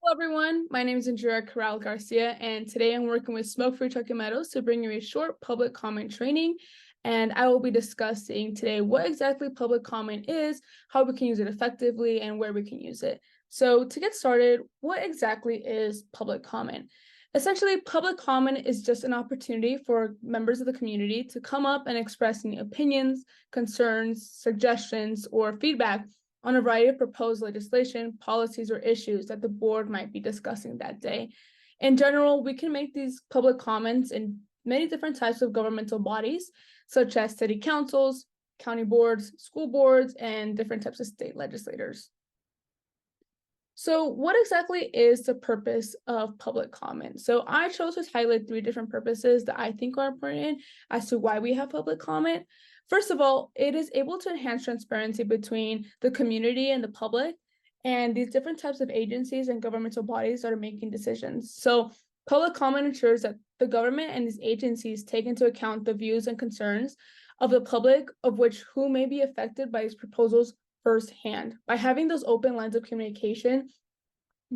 Hello, everyone. My name is Indira Corral Garcia, and today I'm working with Smoke Free Trucking Meadows to bring you a short public comment training. And I will be discussing today what exactly public comment is, how we can use it effectively, and where we can use it. So, to get started, what exactly is public comment? Essentially, public comment is just an opportunity for members of the community to come up and express any opinions, concerns, suggestions, or feedback on a variety of proposed legislation, policies, or issues that the board might be discussing that day. In general, we can make these public comments in many different types of governmental bodies, such as city councils, county boards, school boards, and different types of state legislators. So what exactly is the purpose of public comment? So I chose to highlight three different purposes that I think are important as to why we have public comment. First of all, it is able to enhance transparency between the community and the public and these different types of agencies and governmental bodies that are making decisions. So public comment ensures that the government and these agencies take into account the views and concerns of the public of which who may be affected by these proposals firsthand. By having those open lines of communication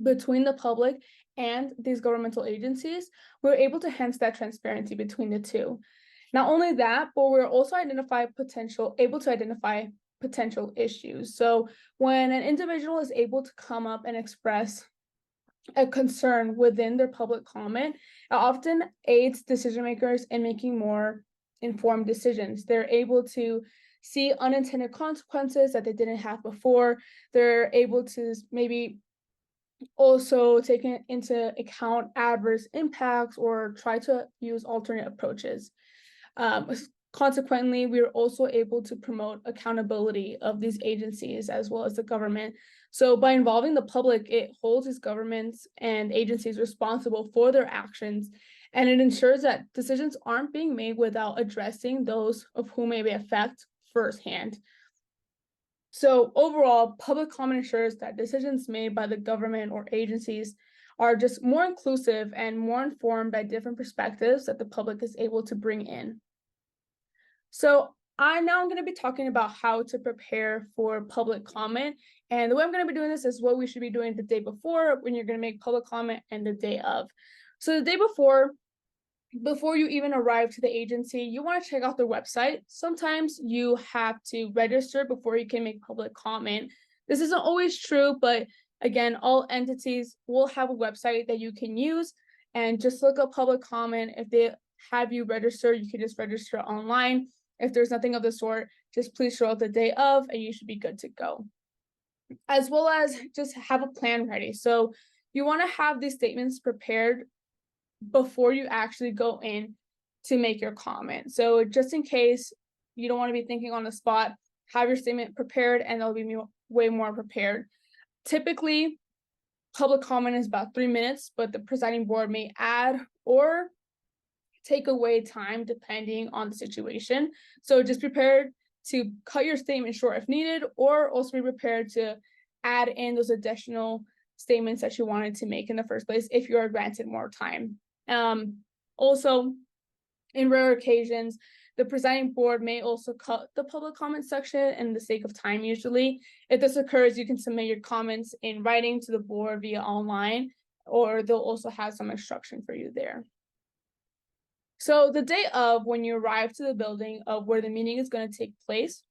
between the public and these governmental agencies, we're able to enhance that transparency between the two. Not only that, but we're also able to identify potential issues. So when an individual is able to come up and express a concern within their public comment, it often aids decision makers in making more informed decisions. They're able to see unintended consequences that they didn't have before. They're able to maybe also take into account adverse impacts or try to use alternate approaches. Consequently, we are also able to promote accountability of these agencies as well as the government. So by involving the public, it holds these governments and agencies responsible for their actions, and it ensures that decisions aren't being made without addressing those of whom may be affected firsthand. So overall, public comment ensures that decisions made by the government or agencies are just more inclusive and more informed by different perspectives that the public is able to bring in. So I'm going to be talking about how to prepare for public comment. And the way I'm going to be doing this is what we should be doing the day before when you're going to make public comment and the day of. So the day before you even arrive to the agency, you want to check out their website. Sometimes you have to register before you can make public comment. This isn't always true, but again, all entities will have a website that you can use, and just look up public comment. If they have you register, you can just register online. If there's nothing of the sort, just please show up the day of and you should be good to go. As well as just have a plan ready. So you want to have these statements prepared before you actually go in to make your comment. So just in case you don't want to be thinking on the spot, have your statement prepared and they'll be way more prepared. Typically, public comment is about 3 minutes, but the presiding board may add or take away time depending on the situation. So just prepared to cut your statement short if needed, or also be prepared to add in those additional statements that you wanted to make in the first place if you are granted more time. Also, in rare occasions, the presiding board may also cut the public comment section in the sake of time usually. If this occurs, you can submit your comments in writing to the board via online, or they'll also have some instruction for you there. So the day of, when you arrive to the building of where the meeting is going to take place,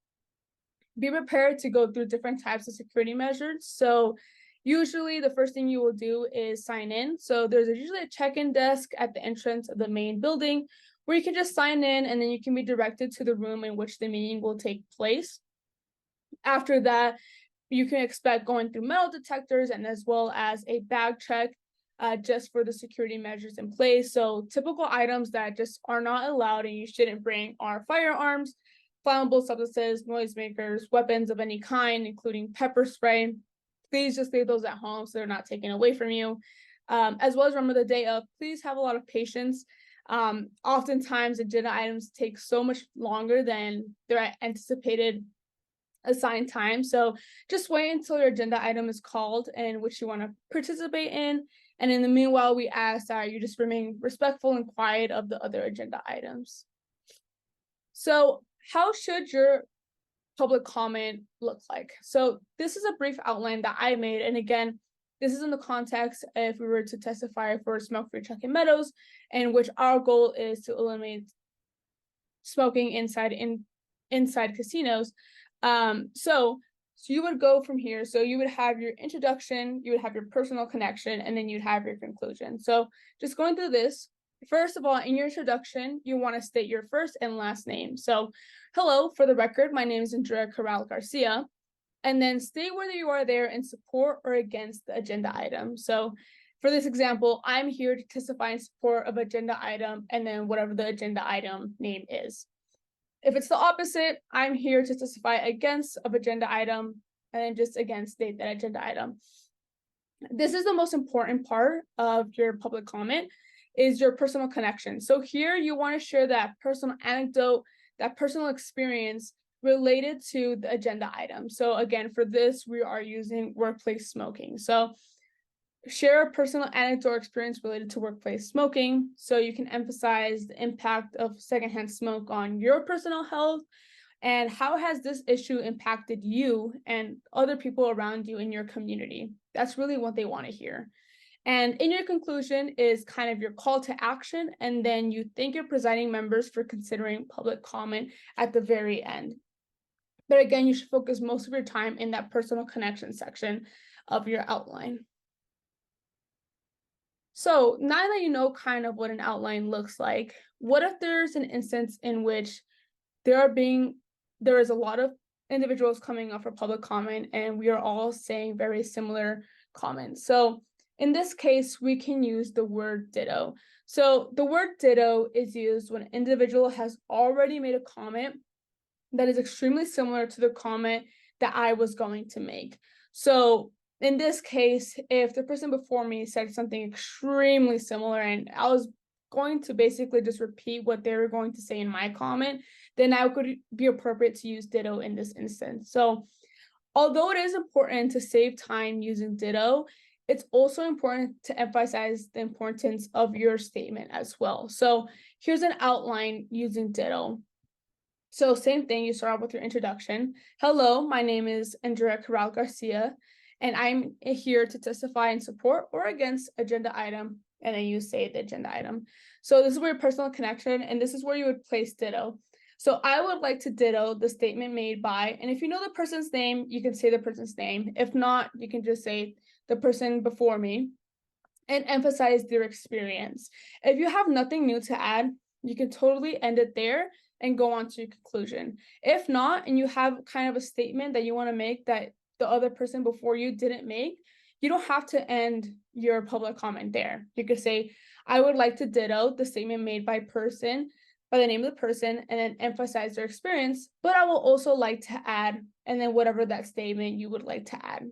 be prepared to go through different types of security measures. So usually the first thing you will do is sign in. So there's usually a check-in desk at the entrance of the main building where you can just sign in, and then you can be directed to the room in which the meeting will take place. After that, you can expect going through metal detectors and as well as a bag check just for the security measures in place. So typical items that just are not allowed and you shouldn't bring are firearms, flammable substances, noisemakers, weapons of any kind, including pepper spray. Please just leave those at home so they're not taken away from you. As well as remember the day of, please have a lot of patience. Oftentimes agenda items take so much longer than their anticipated assigned time. So just wait until your agenda item is called and which you want to participate in. And in the meanwhile, we ask that you just remain respectful and quiet of the other agenda items. So how should your public comment look like? So this is a brief outline that I made. And again, This is in the context if we were to testify for smoke-free Chucking Meadows, in which our goal is to eliminate smoking inside casinos. So you would go from here. So you would have your introduction, you would have your personal connection, and then you'd have your conclusion. So just going through this, first of all, in your introduction, you want to state your first and last name. So hello, for the record, my name is Andrea Corral Garcia. And then state whether you are there in support or against the agenda item. So for this example, I'm here to testify in support of agenda item and then whatever the agenda item name is. If it's the opposite, I'm here to testify against of agenda item and then just again state that agenda item. This is the most important part of your public comment is your personal connection. So here you want to share that personal anecdote, that personal experience related to the agenda item. So again, for this, we are using workplace smoking. So share a personal anecdote or experience related to workplace smoking so you can emphasize the impact of secondhand smoke on your personal health and how has this issue impacted you and other people around you in your community. That's really what they want to hear. And in your conclusion is kind of your call to action, and then you thank your presiding members for considering public comment at the very end. But again, you should focus most of your time in that personal connection section of your outline. So now that you know kind of what an outline looks like, what if there's an instance in which there is a lot of individuals coming up for public comment and we are all saying very similar comments? So in this case, we can use the word ditto. So the word ditto is used when an individual has already made a comment that is extremely similar to the comment that I was going to make. So in this case, if the person before me said something extremely similar and I was going to basically just repeat what they were going to say in my comment, then I could be appropriate to use ditto in this instance. So although it is important to save time using ditto, it's also important to emphasize the importance of your statement as well. So here's an outline using ditto. So same thing, you start out with your introduction. Hello, my name is Andrea Corral Garcia, and I'm here to testify in support or against agenda item, and then you say the agenda item. So this is where your personal connection, and this is where you would place ditto. So I would like to ditto the statement made by, and if you know the person's name, you can say the person's name. If not, you can just say the person before me and emphasize their experience. If you have nothing new to add, you can totally end it there and go on to your conclusion. If not, and you have kind of a statement that you want to make that the other person before you didn't make, you don't have to end your public comment there. You could say, I would like to ditto the statement made by the name of the person, and then emphasize their experience, but I will also like to add, and then whatever that statement you would like to add.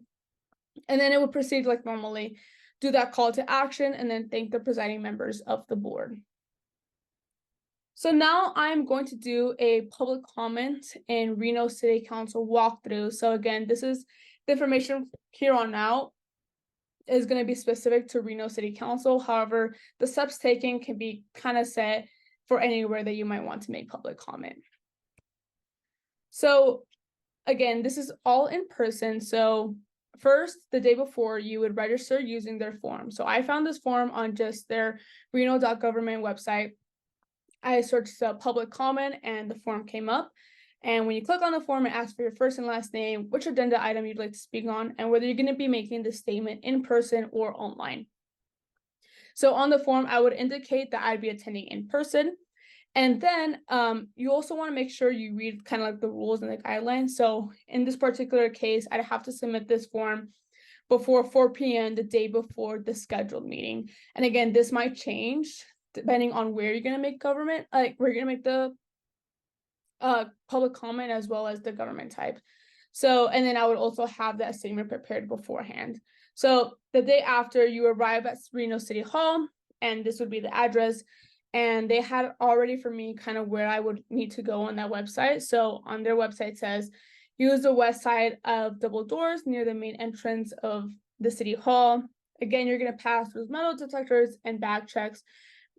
And then it would proceed like normally, do that call to action, and then thank the presiding members of the board. So now I'm going to do a public comment in Reno City Council walkthrough. So again, this is the information here on out is going to be specific to Reno City Council. However, the steps taken can be kind of set for anywhere that you might want to make public comment. So again, this is all in person. So first, the day before, you would register using their form. So I found this form on just their reno.government website. I searched public comment and the form came up. And when you click on the form, it asks for your first and last name, which agenda item you'd like to speak on, and whether you're going to be making the statement in person or online. So on the form, I would indicate that I'd be attending in person. And then you also want to make sure you read kind of like the rules and the guidelines. So in this particular case, I'd have to submit this form before 4 p.m. the day before the scheduled meeting. And again, this might change depending on where you're going to make where you're going to make the public comment as well as the government type. So, and then I would also have that statement prepared beforehand. So the day after, you arrive at Reno City Hall, and this would be the address. And they had already for me kind of where I would need to go on that website. So on their website says, use the west side of double doors near the main entrance of the city hall. Again, you're going to pass those metal detectors and bag checks.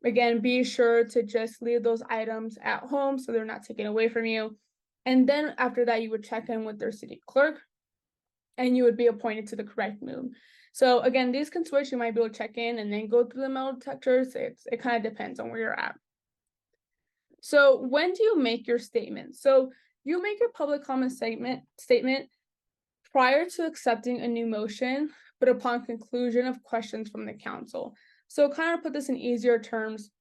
Again, be sure to just leave those items at home so they're not taken away from you. And then after that, you would check in with their city clerk. and you would be appointed to the correct moon. So again, these can switch. You might be able to check in and then go through the metal detectors. It kind of depends on where you're at. So when do you make your statement? So you make your public comment statement prior to accepting a new motion, but upon conclusion of questions from the council. So kind of put this in easier terms,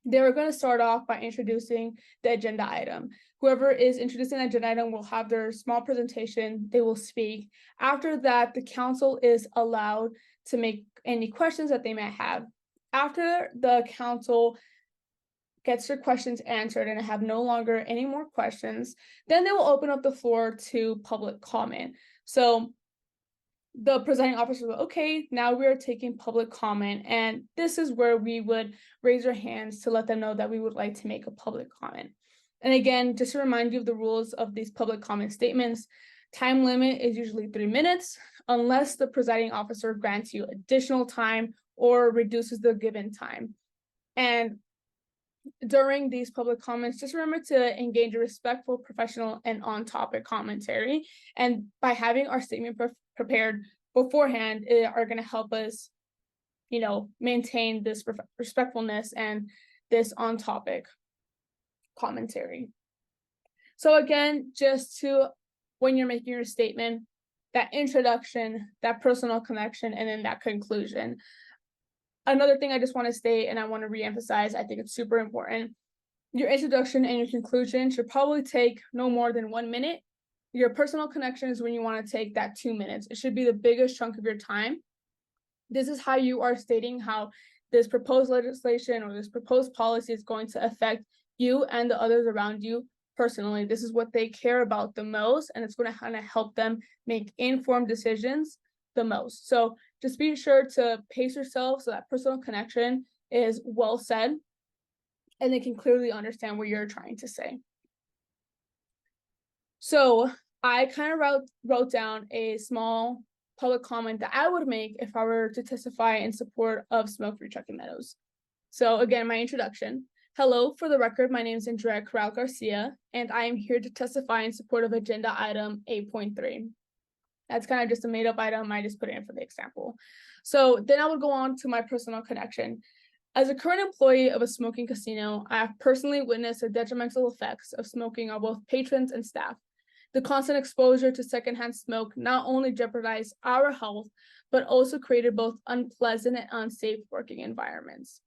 they were going to start off by introducing the agenda item. Whoever is introducing the agenda item will have their small presentation, they will speak. After that, the council is allowed to make any questions that they might have. After the council gets your questions answered and have no longer any more questions, then they will open up the floor to public comment. So the presiding officer will, okay, now we are taking public comment, and this is where we would raise our hands to let them know that we would like to make a public comment. And again, just to remind you of the rules of these public comment statements, time limit is usually 3 minutes, unless the presiding officer grants you additional time or reduces the given time. And during these public comments, just remember to engage a respectful, professional, and on-topic commentary. And by having our statement prepared beforehand, are going to help us, maintain this respectfulness and this on-topic commentary. So again, when you're making your statement, that introduction, that personal connection, and then that conclusion. Another thing I just want to state, and I want to reemphasize, I think it's super important. Your introduction and your conclusion should probably take no more than 1 minute. Your personal connection is when you want to take that 2 minutes. It should be the biggest chunk of your time. This is how you are stating how this proposed legislation or this proposed policy is going to affect you and the others around you personally. This is what they care about the most, and it's going to kind of help them make informed decisions the most. So just be sure to pace yourself so that personal connection is well said and they can clearly understand what you're trying to say. So I kind of wrote down a small public comment that I would make if I were to testify in support of smoke-free Truckee Meadows. So again, my introduction. Hello, for the record, my name is Andrea Corral Garcia, and I am here to testify in support of agenda item 8.3. That's kind of just a made-up item. I just put it in for the example. So then I would go on to my personal connection. As a current employee of a smoking casino, I have personally witnessed the detrimental effects of smoking on both patrons and staff. The constant exposure to secondhand smoke not only jeopardized our health, but also created both unpleasant and unsafe working environments.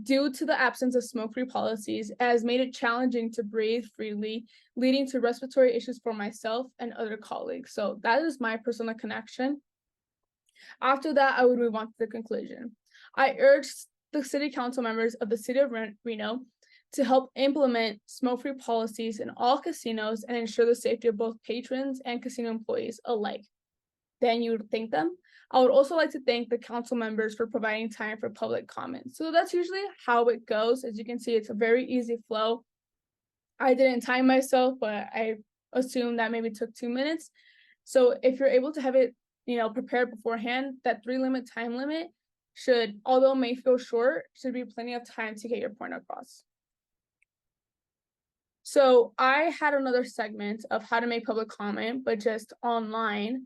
Due to the absence of smoke-free policies, it has made it challenging to breathe freely, leading to respiratory issues for myself and other colleagues. So that is my personal connection. After that, I would move on to the conclusion. I urge the city council members of the city of Reno to help implement smoke-free policies in all casinos and ensure the safety of both patrons and casino employees alike. Then you would thank them. I would also like to thank the council members for providing time for public comment. So that's usually how it goes. As you can see, it's a very easy flow. I didn't time myself, but I assume that maybe took 2 minutes. So if you're able to have it, prepared beforehand, that 3-minute time limit should, although it may feel short, should be plenty of time to get your point across. So I had another segment of how to make public comment, but just online.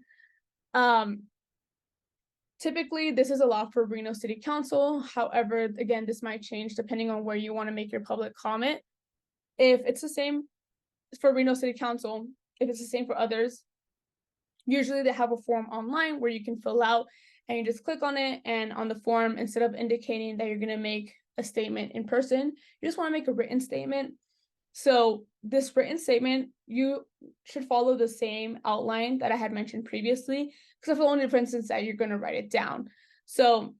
Typically, this is allowed for Reno City Council. However, again, this might change depending on where you want to make your public comment. If it's the same for Reno City Council, if it's the same for others, usually they have a form online where you can fill out and you just click on it. And on the form, instead of indicating that you're going to make a statement in person, you just want to make a written statement. So this written statement, you should follow the same outline that I had mentioned previously, except for the only difference is that you're going to write it down. So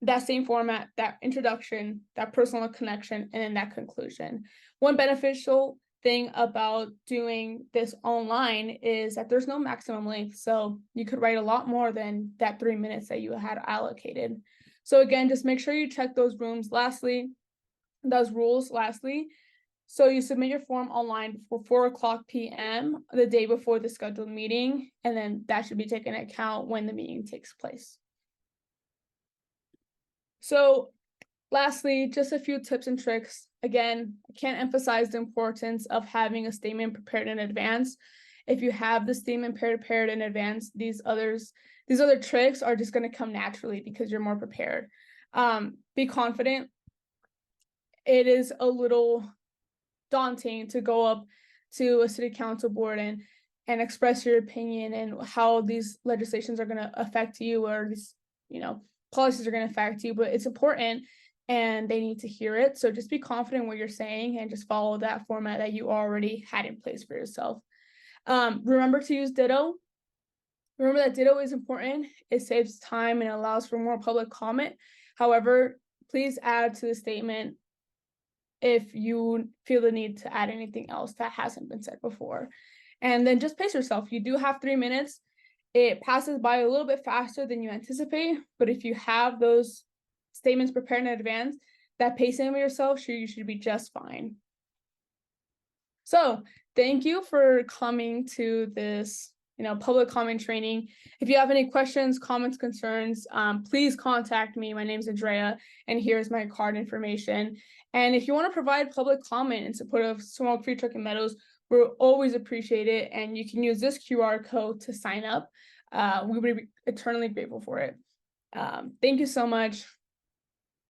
that same format, that introduction, that personal connection, and then that conclusion. One beneficial thing about doing this online is that there's no maximum length. So you could write a lot more than that 3 minutes that you had allocated. So again, just make sure you check those rules lastly. So you submit your form online before 4 p.m. the day before the scheduled meeting, and then that should be taken into account when the meeting takes place. So lastly, just a few tips and tricks. Again, I can't emphasize the importance of having a statement prepared in advance. if you have the statement prepared in advance, these other tricks are just going to come naturally because you're more prepared. Be confident. It is a little daunting to go up to a city council board and express your opinion and how these legislations are going to affect you, or these, policies are going to affect you, but it's important and they need to hear it. So just be confident in what you're saying and just follow that format that you already had in place for yourself. Remember to use Ditto. Remember that Ditto is important. It saves time and allows for more public comment. However, please add to the statement if you feel the need to add anything else that hasn't been said before. And then just pace yourself. You do have 3 minutes. It passes by a little bit faster than you anticipate, but if you have those statements prepared in advance, that pacing of yourself, you should be just fine. So thank you for coming to this, public comment training. If you have any questions, comments, concerns, please contact me. My name is Andrea, and here's my card information. And if you want to provide public comment in support of Smoke-Free Truckee Meadows, we'll always appreciate it. And you can use this QR code to sign up. We would be eternally grateful for it. Thank you so much.